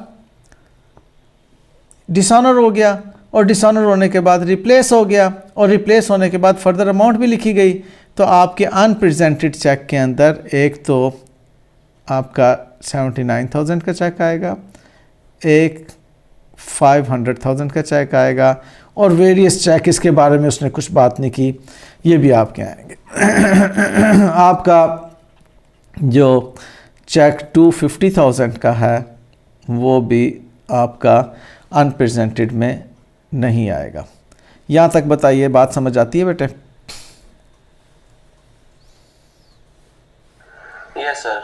A: डिसऑनर हो गया और डिसऑनर होने के बाद रिप्लेस हो गया और रिप्लेस होने के बाद फर्दर अमाउंट भी लिखी गई। तो आपके अनप्रेजेंटेड चेक के अंदर एक तो आपका 79,000 का चेक आएगा, एक 500,000 का चेक आएगा और वेरियस चेक, इसके बारे में उसने कुछ बात नहीं की, ये भी आपके आएंगे। आपका जो चेक 250,000 का है वो भी आपका अनप्रेजेंटेड में नहीं आएगा। यहाँ तक बताइए, बात समझ आती है बेटे?
E: Yes sir.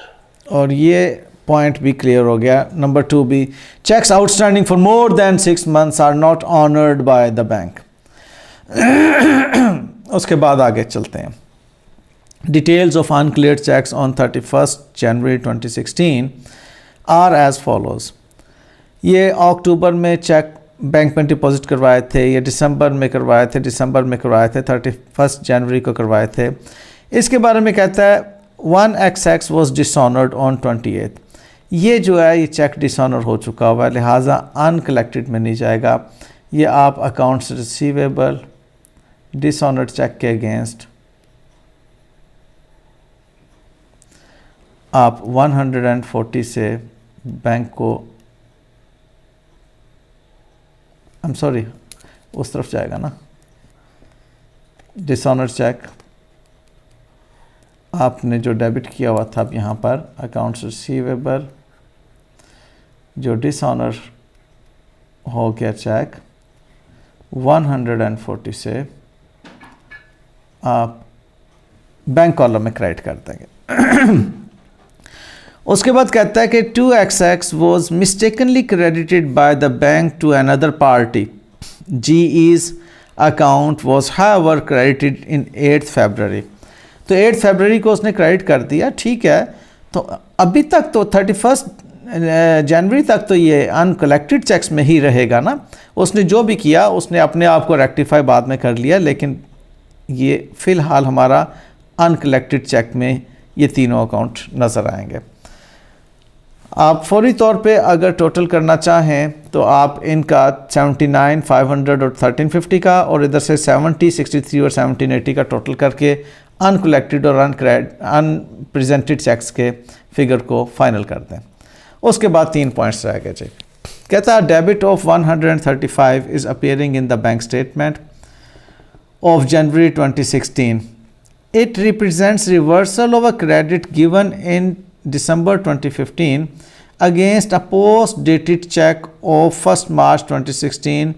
A: और ये पॉइंट भी क्लियर हो गया। नंबर 2 भी, cheques outstanding for more than 6 months are not honoured by the bank. उसके बाद आगे चलते हैं। Details of uncleared cheques on 31 January 2016 are as follows. ये अक्टूबर में चेक बैंक में डिपॉजिट करवाए थे, ये दिसंबर में करवाए थे, 31 जनवरी को करवाए थे। इसके बारे में कहता है 1XX was dishonored on 28th। ये जो है ये चेक डिसऑनर हो चुका हुआ है, लिहाजा अनकलेक्टेड में नहीं जाएगा। ये आप अकाउंट्स रिसीवेबल डिसऑनर्ड चेक के अगेंस्ट आप 140 से बैंक को, आई एम सॉरी, उस तरफ जाएगा ना, डिसऑनर्ड चेक आपने जो डेबिट किया हुआ था अब यहाँ पर अकाउंट्स रिसीवेबल जो डिसऑनर हो गया चेक 140 से आप बैंक कॉलम में क्रेडिट कर देंगे। उसके बाद कहता है कि 2XX was mistakenly credited by the bank to another party. GE's account was however credited in 8th February. तो 8 फरवरी को उसने क्रेडिट कर दिया, ठीक है। तो अभी तक तो 31 जनवरी तक तो ये अनकलेक्टेड चेक्स में ही रहेगा ना। उसने जो भी किया उसने अपने आप को रेक्टिफाई बाद में कर लिया, लेकिन ये फ़िलहाल हमारा अनकलेक्टेड चेक में ये तीनों अकाउंट नज़र आएंगे। आप फौरी तौर पे अगर टोटल करना चाहें तो आप इनका 79, 500 और 1350 का और इधर से 70, 63 और 1780 का टोटल करके अनकलेक्टेड और अनप्रेजेंटेड चेक्स के फिगर को फाइनल कर दें। उसके बाद 3 पॉइंट्स रह गए जी। कहता है debit of 135 is appearing in the bank statement of January 2016. It represents reversal of a credit given in December 2015 against a post-dated check of 1st March 2016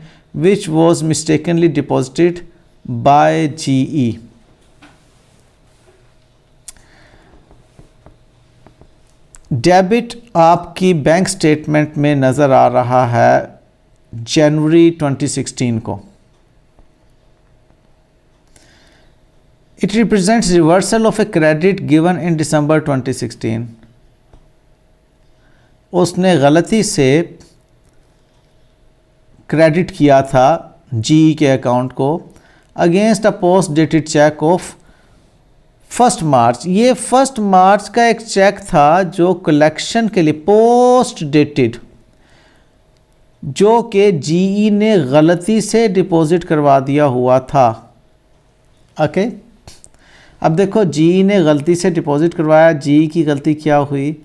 A: which was mistakenly deposited by GE. Debit आपकी bank statement में नज़र आ रहा है जनवरी 2016 को। It represents reversal of a credit given in December 2016. उसने गलती से क्रेडिट किया था जी के अकाउंट को against a post dated cheque of 1 मार्च। ये 1 मार्च का एक चेक था जो कलेक्शन के लिए पोस्ट डेटेड, जो कि जीई ने गलती से डिपॉजिट करवा दिया हुआ था। ओके, अब देखो जीई ने गलती से डिपॉजिट करवाया। जीई की गलती क्या हुई?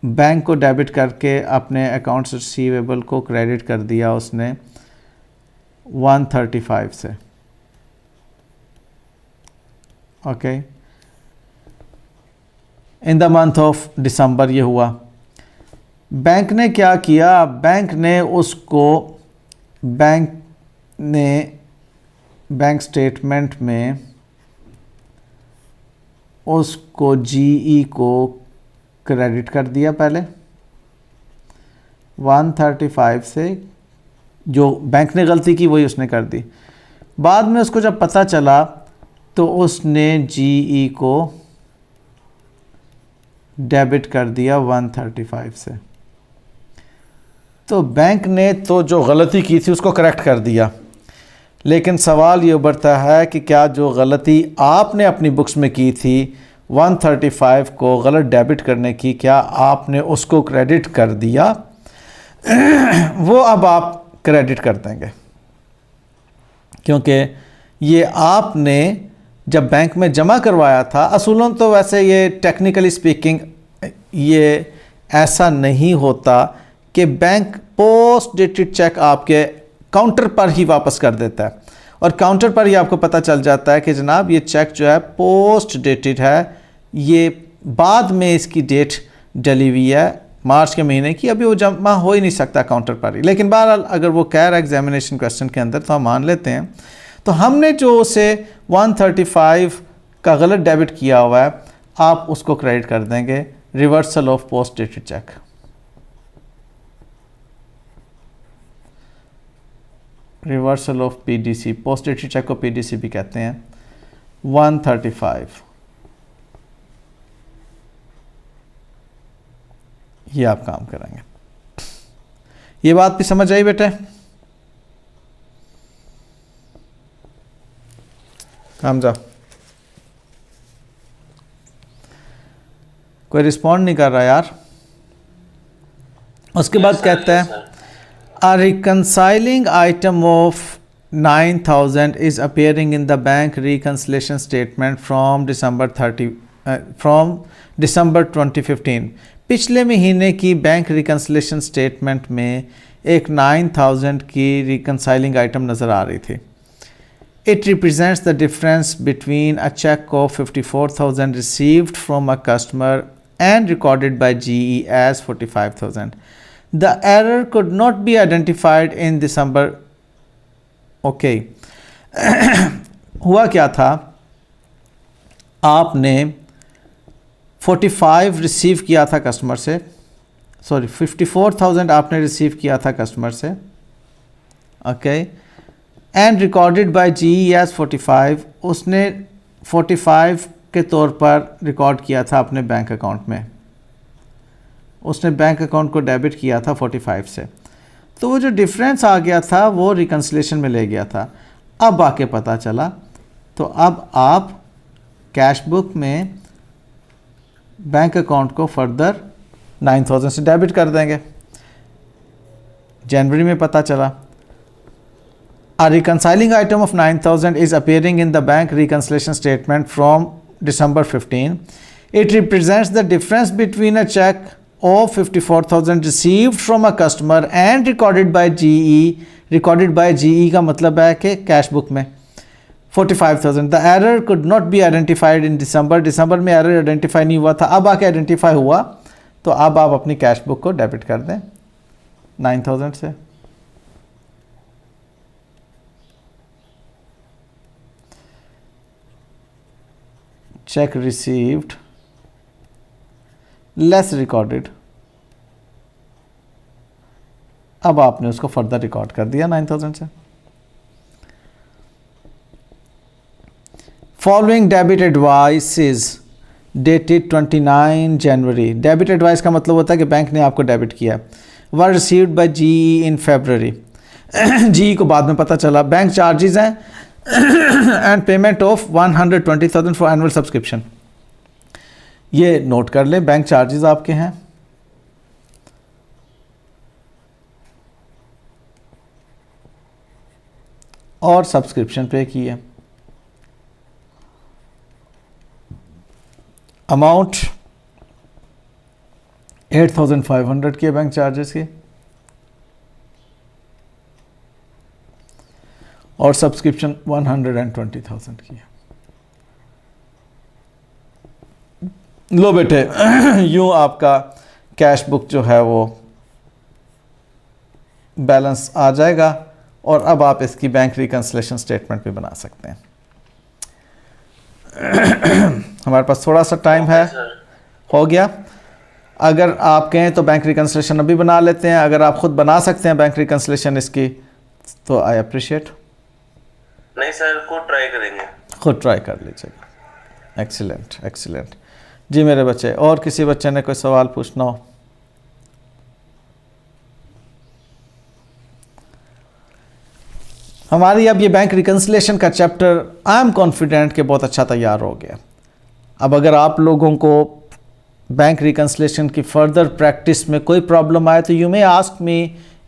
A: बैंक को डेबिट करके अपने अकाउंट्स रिसीवेबल को क्रेडिट कर दिया उसने 135 से। Okay, in the month of December ये हुआ। बैंक ने क्या किया? बैंक ने बैंक स्टेटमेंट में उसको जीई को क्रेडिट कर दिया पहले 135 से। जो बैंक ने गलती की वही उसने कर दी। बाद में उसको जब पता चला तो उसने जीई को डेबिट कर दिया 135 से। तो बैंक ने तो जो गलती की थी उसको करेक्ट कर दिया, लेकिन सवाल ये उभरता है कि क्या जो गलती आपने अपनी बुक्स में की थी 135 को गलत डेबिट करने की, क्या आपने उसको क्रेडिट कर दिया? वो अब आप क्रेडिट कर देंगे, क्योंकि ये आपने जब बैंक में जमा करवाया था। असूलन तो वैसे ये टेक्निकली स्पीकिंग ये ऐसा नहीं होता कि बैंक पोस्ट डेटेड चेक आपके काउंटर पर ही वापस कर देता है, और काउंटर पर ही आपको पता चल जाता है कि जनाब ये चेक जो है पोस्ट डेटेड है, ये बाद में इसकी डेट डली हुई है मार्च के महीने की, अभी वो जमा हो ही नहीं सकता काउंटर पर ही। लेकिन बहरहाल अगर वो कह रहा है एग्जामिनेशन क्वेश्चन के अंदर तो हम मान लेते हैं। तो हमने जो उसे 135 का गलत डेबिट किया हुआ है, आप उसको क्रेडिट कर देंगे reversal of post dated cheque. Reversal of PDC, post dated cheque को पीडीसी भी कहते हैं। 135 ये आप काम करेंगे। ये बात भी समझ आई बेटे? हमजा कोई रिस्पॉन्ड नहीं कर रहा यार। उसके बाद कहता है A reconciling item of 9,000 is appearing in the bank reconciliation statement from December 2015. पिछले महीने की बैंक रिकन्सिलेशन स्टेटमेंट में एक 9,000 की रिकन्साइलिंग आइटम नज़र आ रही थी। It represents the difference between a check of 54,000 received from a customer and recorded by GE as 45,000. The error could not be identified in December. Okay. हुआ क्या था, आपने 45 रिसीव किया था कस्टमर से, सॉरी 54,000 आपने रिसीव किया था कस्टमर से, okay, and recorded by GE as 45, उसने 45 के तौर पर रिकॉर्ड किया था अपने बैंक अकाउंट में, उसने बैंक अकाउंट को डेबिट किया था 45 से, तो वो जो डिफरेंस आ गया था वो रिकन्सिलेशन में ले गया था। अब आके पता चला, तो अब आप कैश बुक में बैंक अकाउंट को फर्दर 9,000 से डेबिट कर देंगे। जनवरी में पता चला a reconciling item of 9,000 is appearing in the bank reconciliation statement from December 15. It represents the difference between a check of 54,000 received from a customer and recorded by GE. Recorded by GE का मतलब है कि cash book में 45,000. The error could not be identified in December. December में error identify नहीं हुआ था, अब आके identify हुआ, तो अब आप अपनी कैश बुक को डेबिट कर दें 9,000 से। check received less recorded, अब आपने उसको फर्दर रिकॉर्ड कर दिया 9,000 से। फॉलोइंग डेबिट एडवाइसेस डेटेड 29 जनवरी, डेबिट एडवाइस का मतलब होता है कि बैंक ने आपको डेबिट किया, वर received by GE in February, GE को बाद में पता चला। बैंक चार्जेस हैं and payment of 120,000 for annual subscription, ये नोट कर लें, बैंक चार्जेस आपके हैं। और सब्सक्रिप्शन पे की है, अमाउंट 8,500 की है बैंक चार्जेस की, और सब्सक्रिप्शन 120,000 की है। लो बेटे, यूं आपका कैश बुक जो है वो बैलेंस आ जाएगा, और अब आप इसकी बैंक रिकन्सिलेशन स्टेटमेंट भी बना सकते हैं। हमारे पास थोड़ा सा टाइम है, हो गया। अगर आप कहें तो बैंक रिकन्सिलेशन अभी बना लेते हैं, अगर आप खुद बना सकते हैं बैंक रिकन्सिलेशन इसकी, तो आई अप्रिशिएट।
E: नहीं सर, खुद ट्राई करेंगे,
A: खुद ट्राई कर लीजिएगा। एक्सीलेंट एक्सीलेंट जी मेरे बच्चे। और किसी बच्चे ने कोई सवाल पूछना हो? हमारी अब ये बैंक रिकन्सिलेशन का चैप्टर आई एम कॉन्फिडेंट कि बहुत अच्छा तैयार हो गया। अब अगर आप लोगों को बैंक रिकन्सिलेशन की फर्दर प्रैक्टिस में कोई प्रॉब्लम आए तो you may ask me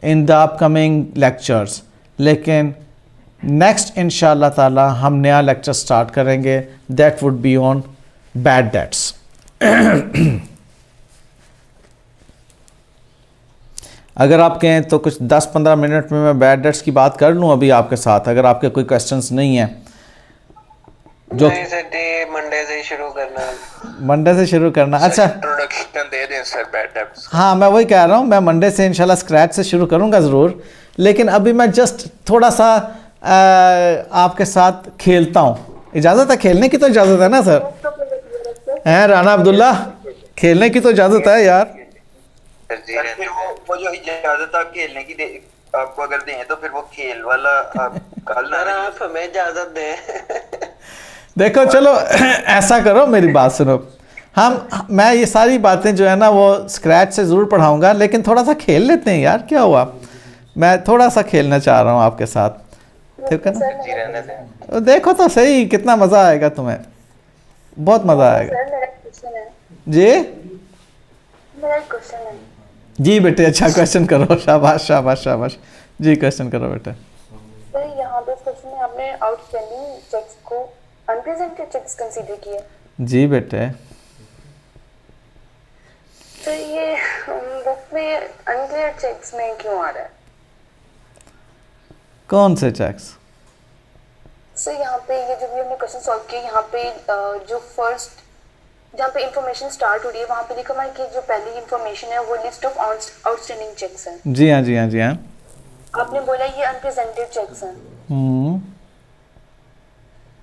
A: in the upcoming lectures, लेकिन नेक्स्ट इंशाअल्लाह ताला हम नया लेक्चर स्टार्ट करेंगे, that would be on bad debts. अगर आप कहें तो कुछ 10-15 मिनट में मैं बैड डेट्स की बात कर लूँ अभी आपके साथ, अगर आपके कोई क्वेश्चंस नहीं हैं। जो
B: मंडे से शुरू करना,
A: मंडे से शुरू करना, अच्छा
B: इंट्रोडक्शन दे दें सर बैड डेट्स।
A: हाँ, मैं वही कह रहा हूँ, मैं मंडे से इंशाल्लाह स्क्रैच से शुरू करूँगा ज़रूर, लेकिन अभी मैं जस्ट थोड़ा सा आपके साथ खेलता हूँ। इजाज़त है? खेलने की तो इजाज़त है ना सर? हैं राना अब्दुल्ला, खेलने की तो इजाज़त है यार।
B: वो जो इजाज़त आप खेलने की आपको अगर दें तो फिर वो खेल वाला आप कल ना आप हमें इजाज़त दें।
A: देखो चलो ऐसा करो, मेरी बात सुनो, मैं ये सारी बातें जो है ना वो स्क्रैच से ज़रूर पढ़ाऊँगा, लेकिन थोड़ा सा खेल लेते हैं यार, क्या हुआ? मैं थोड़ा सा खेलना चाह रहा हूँ आपके साथ, ठीक है ना? देखो तो सही कितना मज़ा आएगा तुम्हें, बहुत मज़ा आएगा। जी
F: मेरा क्वेश्चन है।
A: जी बेटे, अच्छा क्वेश्चन करो, शाबाश शाबाश शाबाश जी, क्वेश्चन करो बेटे।
F: तो यहाँ पे क्वेश्चन में आपने आउटस्टैंडिंग चेक्स को अनप्रेजेंटेड चेक्स कंसीडर किए।
A: जी बेटे।
F: तो ये बुक में अनक्लियर चेक्स में क्यों आ रहा है?
A: कौन से चेक्स?
F: सर यहाँ पे ये जो भी हमने क्वेश्चन सॉल्व किया, यहाँ पे जो फर्स्ट जहाँ पे इंफॉर्मेशन स्टार्ट हो रही है वहाँ पे लिखा हुआ है कि जो पहली इंफॉर्मेशन है वो लिस्ट ऑफ आउटस्टैंडिंग चेक्स है।
A: जी हाँ, जी हाँ, जी हाँ।
F: आपने बोला ये अनप्रेजेंटेड चेक्स हैं।
A: हम्म,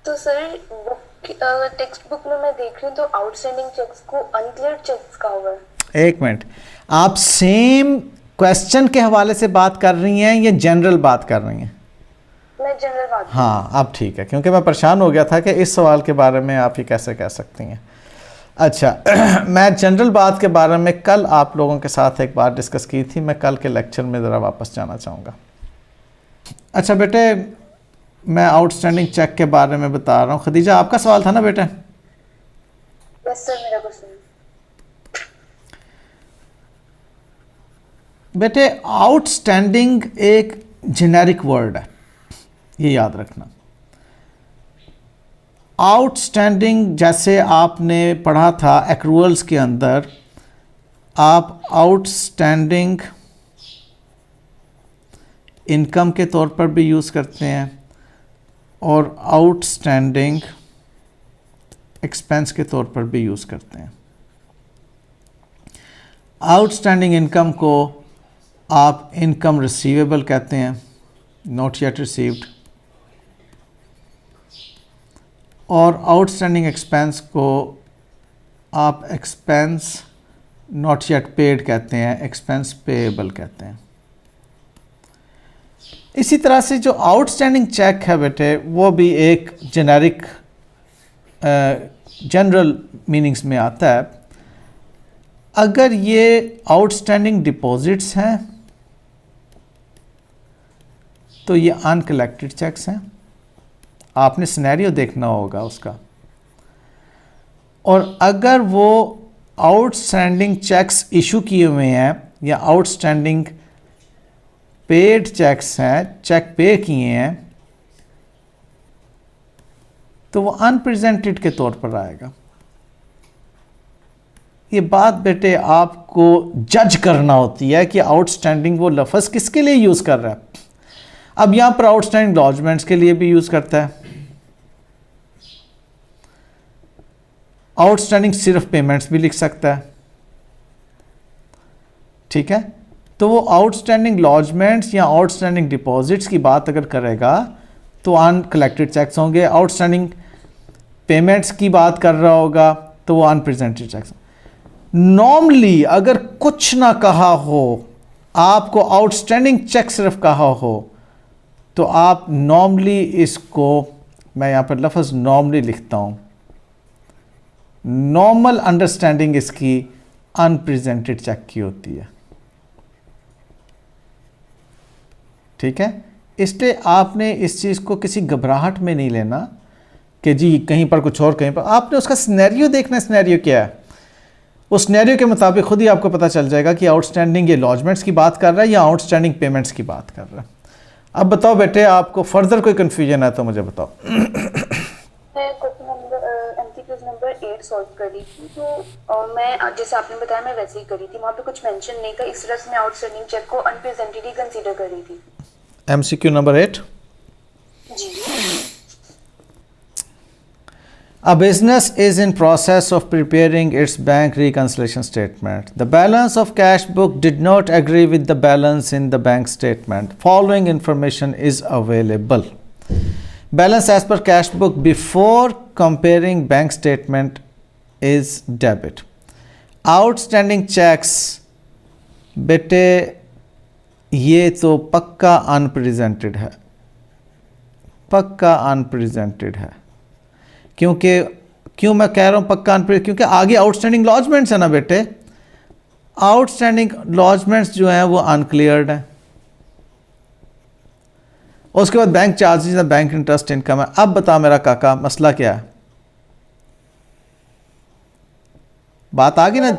F: तो सर टेक्स्ट बुक में मैं देख रही हूँ तो आउटस्टैंडिंग चेक्स को अनक्लियर चेक्स कहा हुआ है।
A: एक मिनट, आप सेम क्वेश्चन के हवाले से बात कर रही हैं या जनरल बात कर रही हैं?
F: मैं जनरल बात
A: हाँ, अब ठीक है, क्योंकि मैं परेशान हो गया था कि इस सवाल के बारे में आप ये कैसे कह सकती हैं। अच्छा मैं जनरल बात के बारे में कल आप लोगों के साथ एक बार डिस्कस की थी, मैं कल के लेक्चर में ज़रा वापस जाना चाहूँगा। अच्छा बेटे, मैं आउटस्टैंडिंग चेक के बारे में बता रहा हूँ। खदीजा, आपका सवाल था ना बेटे?
F: यस सर, मेरा क्वेश्चन।
A: बेटे आउटस्टैंडिंग एक जेनेरिक वर्ड है, ये याद रखना। आउटस्टैंडिंग जैसे आपने पढ़ा था एक्रूअल्स के अंदर, आप आउटस्टैंडिंग इनकम के तौर पर भी यूज़ करते हैं और आउटस्टैंडिंग एक्सपेंस के तौर पर भी यूज़ करते हैं। आउटस्टैंडिंग इनकम को आप इनकम रिसीवेबल कहते हैं, नॉट येट रिसीव्ड, और आउटस्टैंडिंग एक्सपेंस को आप एक्सपेंस नॉट येट पेड कहते हैं, एक्सपेंस पेएबल कहते हैं। इसी तरह से जो आउटस्टैंडिंग चेक है बेटे, वो भी एक जेनेरिक जनरल मीनिंग्स में आता है। अगर ये आउटस्टैंडिंग डिपॉजिट्स हैं तो ये अनकलेक्टेड चेक्स हैं। आपने सिनेरियो देखना होगा उसका। और अगर वो आउटस्टैंडिंग चेक्स इशू किए हुए हैं या आउटस्टैंडिंग पेड चेक्स हैं, चेक पे किए हैं, तो वो अनप्रेजेंटेड के तौर पर आएगा। ये बात बेटे आपको जज करना होती है कि आउटस्टैंडिंग वो लफ्ज़ किसके लिए यूज़ कर रहा है। अब यहाँ पर आउटस्टैंडिंग लॉजमेंट्स के लिए भी यूज़ करता है, आउटस्टैंडिंग सिर्फ पेमेंट्स भी लिख सकता है, ठीक है। तो वो आउटस्टैंडिंग लॉजमेंट्स या आउटस्टैंडिंग डिपॉजिट्स की बात अगर करेगा तो अनकलेक्टेड चेक्स होंगे। आउटस्टैंडिंग पेमेंट्स की बात कर रहा होगा तो वो अनप्रेजेंटेड चेक्स। नॉर्मली अगर कुछ ना कहा हो, आपको आउटस्टैंडिंग चेक सिर्फ कहा हो, तो आप नॉर्मली इसको, मैं यहाँ पर लफ्ज़ नॉर्मली लिखता हूँ, नॉर्मल अंडरस्टैंडिंग इसकी अनप्रेजेंटेड चेक की होती है, ठीक है। इसलिए आपने इस चीज़ को किसी घबराहट में नहीं लेना कि जी कहीं पर कुछ और, कहीं पर। आपने उसका सिनेरियो देखना, सिनेरियो क्या है, उस सिनेरियो के मुताबिक खुद ही आपको पता चल जाएगा कि आउटस्टैंडिंग ये लॉजमेंट्स की बात कर रहा है या आउटस्टैंडिंग पेमेंट्स की बात कर रहा है। अब बताओ बेटे, आपको फर्दर कोई कन्फ्यूजन है तो मुझे बताओ।
F: मैं question number MCQs number 8 solve कर रही थी, तो मैं जैसे आपने बताया मैं वैसे ही करी थी, वहाँ पे कुछ मेंशन नहीं था, इस तरह से मैं आउटस्टैंडिंग चेक को अनप्रेजेंटेड ही कंसीडर कर रही थी।
A: MCQ नंबर 8,
F: जी।
A: A business is in process of preparing its bank reconciliation statement. The balance of cash book did not agree with the balance in the bank statement. Following information is available. Balance as per cash book before comparing bank statement is debit. Outstanding checks, बेटे ये तो पक्का unrepresented है, पक्का unrepresented है। क्यों मैं कह रहा हूँ पक्का अनप्रेजेंटेड, क्योंकि आगे आउटस्टैंडिंग लॉजमेंट्स है ना बेटे। आउटस्टैंडिंग लॉजमेंट्स जो हैं वो अनक्लियर्ड हैं। उसके बाद बैंक चार्जेस या बैंक इंटरेस्ट इनकम है। अब बता मेरा काका, मसला क्या है? बात आ गई ना,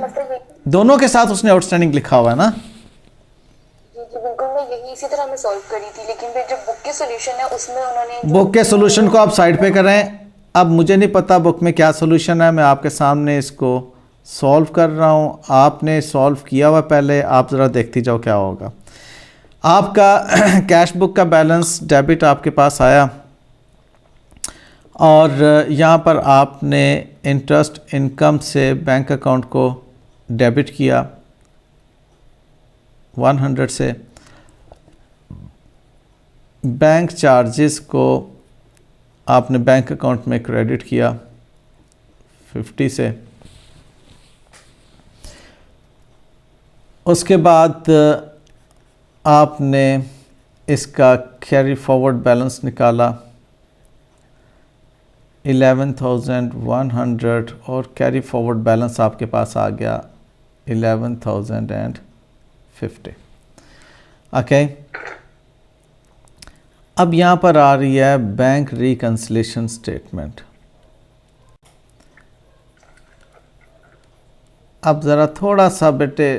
A: दोनों के साथ उसने आउटस्टैंडिंग लिखा हुआ है ना।
F: जी बिल्कुल, मैं यही इसी तरह मैं सॉल्व करी थी, लेकिन फिर जो बुक के सॉल्यूशन है उसमें उन्होंने
A: बुक के सॉल्यूशन को आप साइड पे करें। अब मुझे नहीं पता बुक में क्या सॉल्यूशन है, मैं आपके सामने इसको सॉल्व कर रहा हूँ। आपने सॉल्व किया हुआ पहले, आप ज़रा देखती जाओ क्या होगा। आपका कैश बुक का बैलेंस डेबिट आपके पास आया, और यहाँ पर आपने इंटरेस्ट इनकम से बैंक अकाउंट को डेबिट किया 100 से, बैंक चार्जेस को आपने बैंक अकाउंट में क्रेडिट किया 50 से। उसके बाद आपने इसका कैरी फॉरवर्ड बैलेंस निकाला 11,100 और कैरी फॉरवर्ड बैलेंस आपके पास आ गया 11,050। ओके, अब यहाँ पर आ रही है बैंक रिकन्सिलेशन स्टेटमेंट। अब ज़रा थोड़ा सा बेटे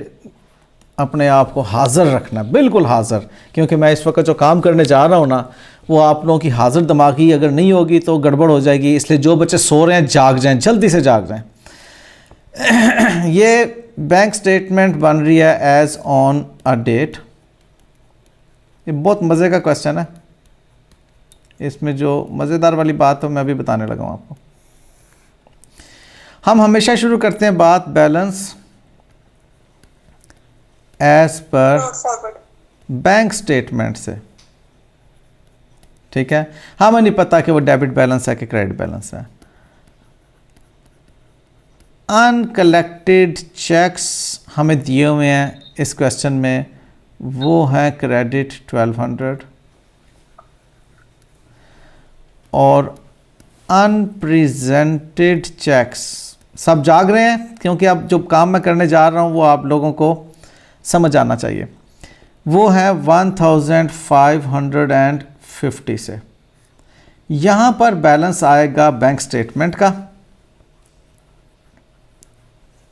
A: अपने आप को हाज़िर रखना, बिल्कुल हाज़िर, क्योंकि मैं इस वक्त जो काम करने जा रहा हूँ ना वो आप लोगों की हाज़िर दिमागी अगर नहीं होगी तो गड़बड़ हो जाएगी। इसलिए जो बच्चे सो रहे हैं जाग जाएं, जल्दी से जाग जाएं। ये बैंक स्टेटमेंट बन रही है एज ऑन अ डेट। ये बहुत मज़े का क्वेश्चन है, इसमें जो मज़ेदार वाली बात है मैं अभी बताने लगा हूँ आपको। हम हमेशा शुरू करते हैं बात balance as per bank statement से, ठीक है। हमें नहीं पता कि वो डेबिट बैलेंस है कि क्रेडिट बैलेंस है। अनकलेक्टेड चेक्स हमें दिए हुए हैं इस क्वेश्चन में, वो है क्रेडिट 1200 और अनप्रेजेंटेड चेक्स। सब जाग रहे हैं क्योंकि अब जो काम मैं करने जा रहा हूँ वो आप लोगों को समझ आना चाहिए। वो है 1550 से। यहाँ पर बैलेंस आएगा बैंक स्टेटमेंट का,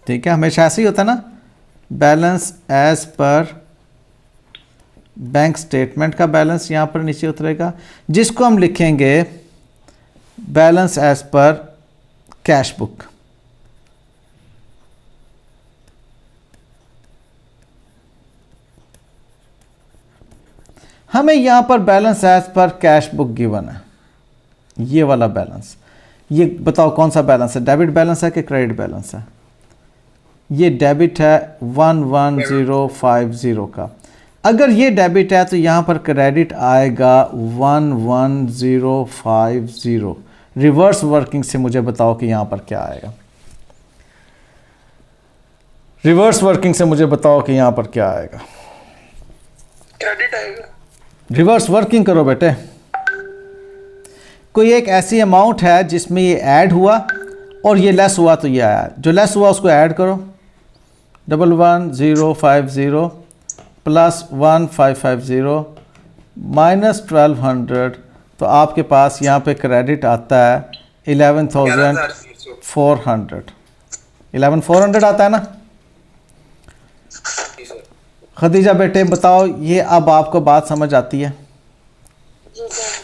A: ठीक है। हमेशा ऐसे ही होता है ना, balance as per bank statement का बैलेंस यहाँ पर नीचे उतरेगा, जिसको हम लिखेंगे balance as per cash book. हमें यहाँ पर balance as per cash book given है, ये वाला बैलेंस। ये बताओ कौन सा बैलेंस है, डेबिट बैलेंस है कि क्रेडिट बैलेंस है? ये डेबिट है 11050 का। अगर ये डेबिट है तो यहाँ पर क्रेडिट आएगा 11050। रिवर्स वर्किंग से मुझे बताओ कि यहाँ पर क्या आएगा। रिवर्स वर्किंग से मुझे बताओ कि यहाँ पर क्या आएगा।
D: क्रेडिट आएगा।
A: रिवर्स वर्किंग करो बेटे। कोई एक ऐसी अमाउंट है जिसमें ये ऐड हुआ और ये लेस हुआ तो ये आया, जो लेस हुआ उसको ऐड करो। 11050 प्लस 1550 माइनस 1200, तो आपके पास यहाँ पे क्रेडिट आता है 11,400। 11,400 आता है ना खदीजा बेटे? बताओ ये अब आपको बात समझ आती है?
F: जी सर।